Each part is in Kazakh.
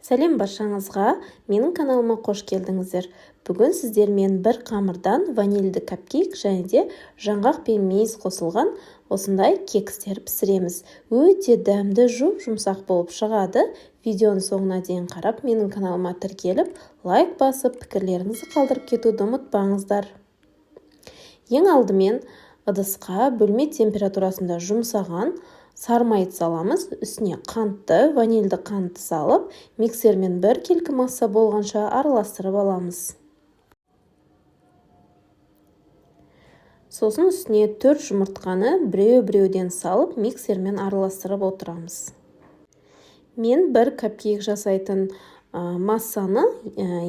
Сәлем баршаңызға, менің каналыма қош келдіңіздер. Бүгін сіздермен бір қамырдан ванильді капкейк және де жаңғақ пен мейіз қосылған осындай кекстер пісіреміз. Өте дәмді, жұмсақ болып шығады. Видеоны соңына дейін қарап, менің каналыма тіркеліп, лайк басып, пікірлеріңізді қалдырып кетуді ұмытпаңыздар. Ең алдымен ыдысқа бөлме температурасында жұмсаған сармайт саламыз. Үстіне қантты, ванильді қантты салып, миксермен бір келкі масса болғанша араластырып аламыз. Сосын үстіне 4 жұмыртқаны біреуден салып, миксермен араластырып отырамыз. Мен бір капкейк жасайтын массаны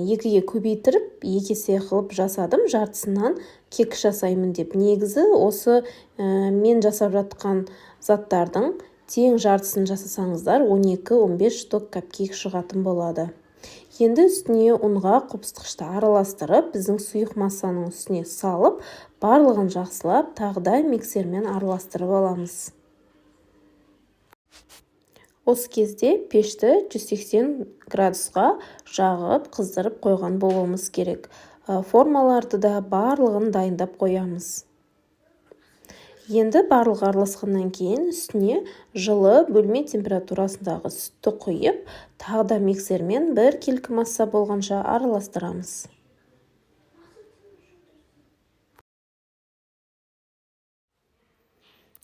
екіге көбейтіріп, есе қылып жасадым. Жартысынан кек жасаймын деп. Негізі осы мен жасап жатқан заттардың тең жартысын жасасаңыздар 12-15 штук капкейк шығатын болады. Енді үстіне ұнға қопсытқышты араластырып, біздің сұйық массаның үстіне салып, барлығын жақсылап, тағыда миксермен араластырып аламыз. Осы кезде пешті 180 градусқа жағып, қыздырып қойған болуымыз керек. Формаларды да барлығын дайындап қоямыз. Енді барлығы араласқаннан кейін үстіне жылы бөлме температурасындағы сүтті құйып, тағыда миксермен бір келкі масса болғанша араластырамыз.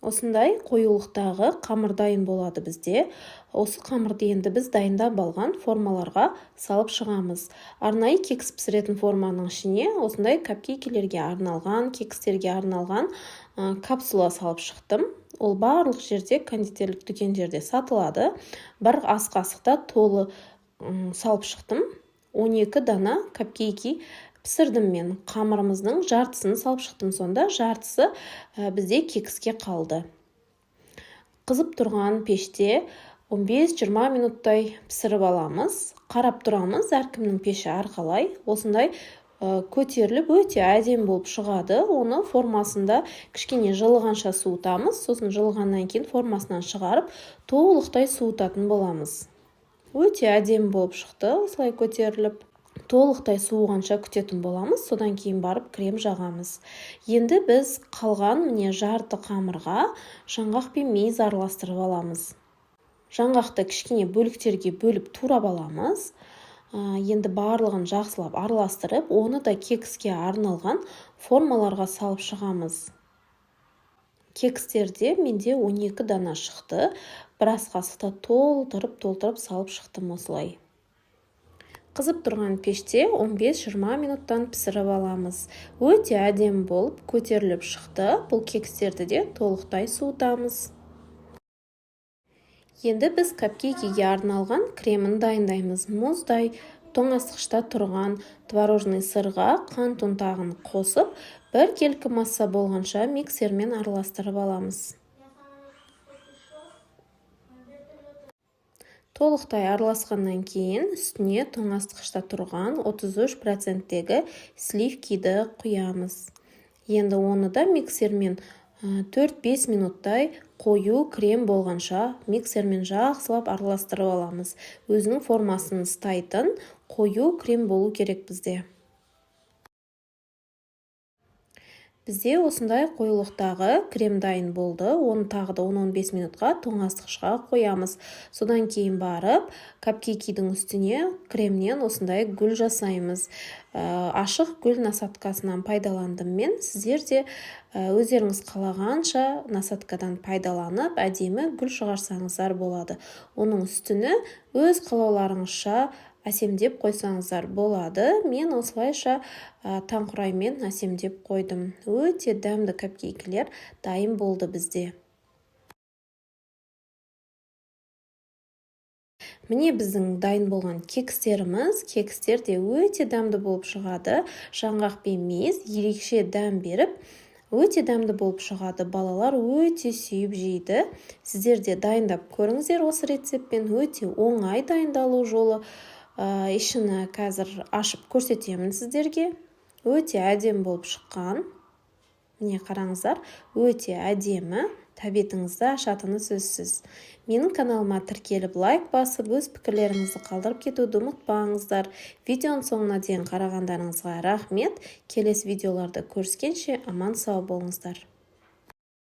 Осындай қоюлықтағы қамыр дайын болады бізде. Осы қамырды енді біз дайындап алған формаларға салып шығамыз. Арнайы кекс пісіретін форманың ішіне осындай капкейкелерге арналған, кекстерге арналған капсула салып шықтым. Ол барлық жерде, кондитерлік дүкендерде сатылады. Бір ас қасықта толы салып шықтым. 12 дана капкейки пісірдім мен. Қамырымыздың жартысын салып шықтым, сонда жартысы бізде кекске қалды. Қызып тұрған пеште 15-20 минуттай пісіріп аламыз. Қарап тұрамыз, әркімнің пеші әрқалай. Осындай көтеріліп өте әдемі болып шығады. Оны формасында кішкене жылығанша суытамыз. Сосын жылығаннан кейін формасынан шығарып, толықтай суытатын боламыз. Өте әдемі болып шықты, осылай көтеріліп. Толықтай суығанша күтетін боламыз, содан кейін барып крем жағамыз. Енді біз қалған жарты қамырға жаңғақ пен мейіз араластырып аламыз. Жаңғақты кішкене бөліктерге бөліп турап аламыз. Енді барлығын жақсылап араластырып, оны да кекске арналған формаларға салып шығамыз. Кекстерде менде 12 дана шықты. Бір ас қасықта толтырып салып шықтым осылай. Қызып тұрған пеште 15-20 минуттан пісіріп аламыз. Өте әдемі болып көтеріліп шықты. Бұл кекстерді де толықтай суытамыз. Енді біз капкейкеге арналған кремін дайындаймыз. Мұздай тоңазытқышта тұрған творожный сырға қант ұнтағын қосып, бір келкі масса болғанша миксермен араластырып аламыз. Толықтай араласқаннан кейін үстіне тоңазытқышта тұрған 33%-тегі сливкиді құямыз. Енді оны да миксермен 4-5 минуттай қою крем болғанша миксермен жақсылап араластырып аламыз. Өзінің формасын ұстайтын қою крем болу керек бізде. Бізде осындай қоюлықтағы крем дайын болды. Оны тағы да 10-15 минутқа тоңазытқышқа қоямыз. Содан кейін барып, капкейкидің үстіне кремнен осындай гүл жасаймыз. Ашық гүл насаткасынан пайдаландым мен. Сіздер де өздеріңіз қалағанша насаткадан пайдаланып, әдемі гүл шығарсаңыздар болады. Оның үстіні өз қалауларыңызша әсемдеп қойсаңыздар болады. Мен осылайша таңқұраймен әсемдеп қойдым. Өте дәмді капкейкілер дайын болды бізде. Міне біздің дайын болған кекстеріміз. Кекстер де өте дәмді болып шығады. Жаңғақ пен мейіз ерекше дәм беріп, өте дәмді болып шығады. Балалар өте сүйіп жейді. Сіздер де дайындап көріңіздер осы рецептпен. Өте оңай дайындалу жолы. Ішіні қазір ашып көрсетемін сіздерге. Өте әдемі болып шыққан. Міне қараңыздар, өте әдемі. тәбетіңізді ашатыны сөзсіз. Менің каналыма тіркеліп лайк басып, өз пікірлеріңізді қалдырып кетуді ұмытпаңыздар. Видеоның соңына дейін қарағандарыңызға рахмет. Келесі видеоларда көріскенше аман сау болыңыздар.